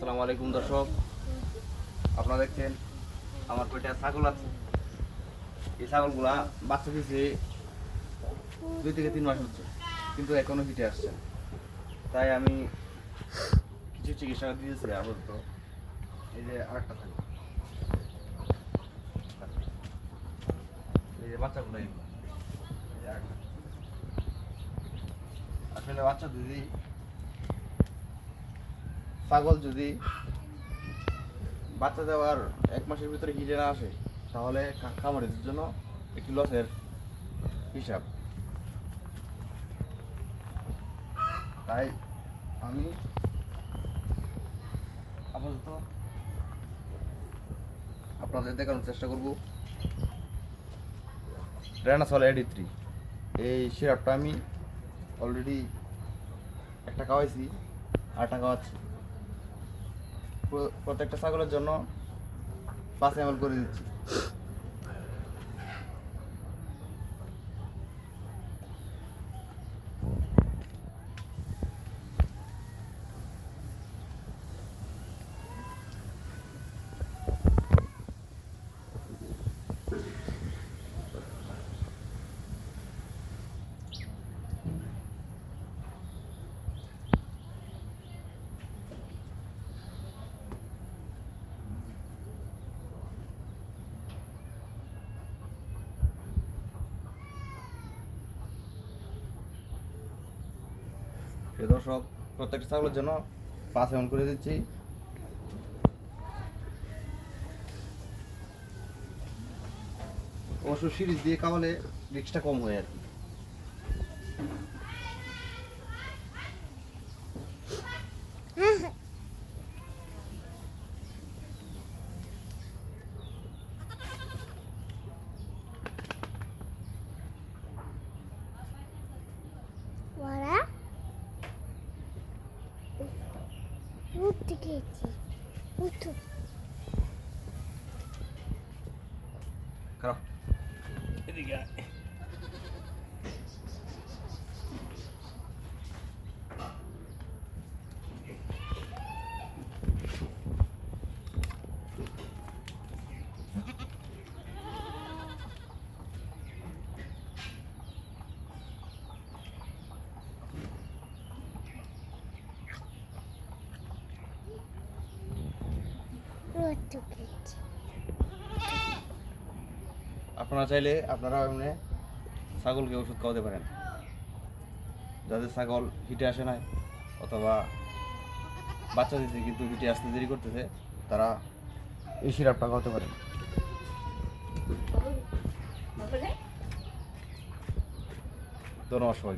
আসসালামু আলাইকুম দর্শক, আপনারা দেখছেন আমার পেটে ছাগল আছে। এই ছাগলগুলা বাচ্চা দিয়েছে 2 থেকে 3 মাস হচ্ছে, কিন্তু এখনো হিটে আসছে না। তাই আমি কিছু চিকিৎসা দিয়েছি আপাতত। এই যে আরেকটা ছাগল, এই যে বাচ্চাগুলো এগুলো, এই যে আরেকটা। আসলে বাচ্চা যদি ছাগল যদি বাচ্চা দেওয়ার 1 মাসের ভিতরে হিটে না আসে, তাহলে খামারিদের জন্য একটি লসের হিসাব। তাই আমি আপাতত আপনাদের দেখানোর চেষ্টা করব রেনাসল AD3। এই সিরাপটা আমি অলরেডি একটা খাওয়াইছি, আরেকটা খাওয়াচ্ছি। প্রত্যেকটা ছাগলের জন্য 5 ml করে দিচ্ছি। দর্শক, প্রত্যেকটা ছাগলের জন্য 5 ml করে দিচ্ছি। অবশ্য সিরিজ দিয়ে খাওয়ালে রিস্কটা কম হয় আর কি। খারাপ এদিকে আয়। আপনারা চাইলে আপনারা এমনি ছাগলকে ওষুধ খাওয়াতে পারেন। যাদের ছাগল হিটে আসে নাই অথবা বাচ্চা দিতে কিন্তু হিটে আসতে দেরি করতেছে, তারা এই সিরাপটা খাওয়াতে পারেন। ধন্যবাদ সবাই।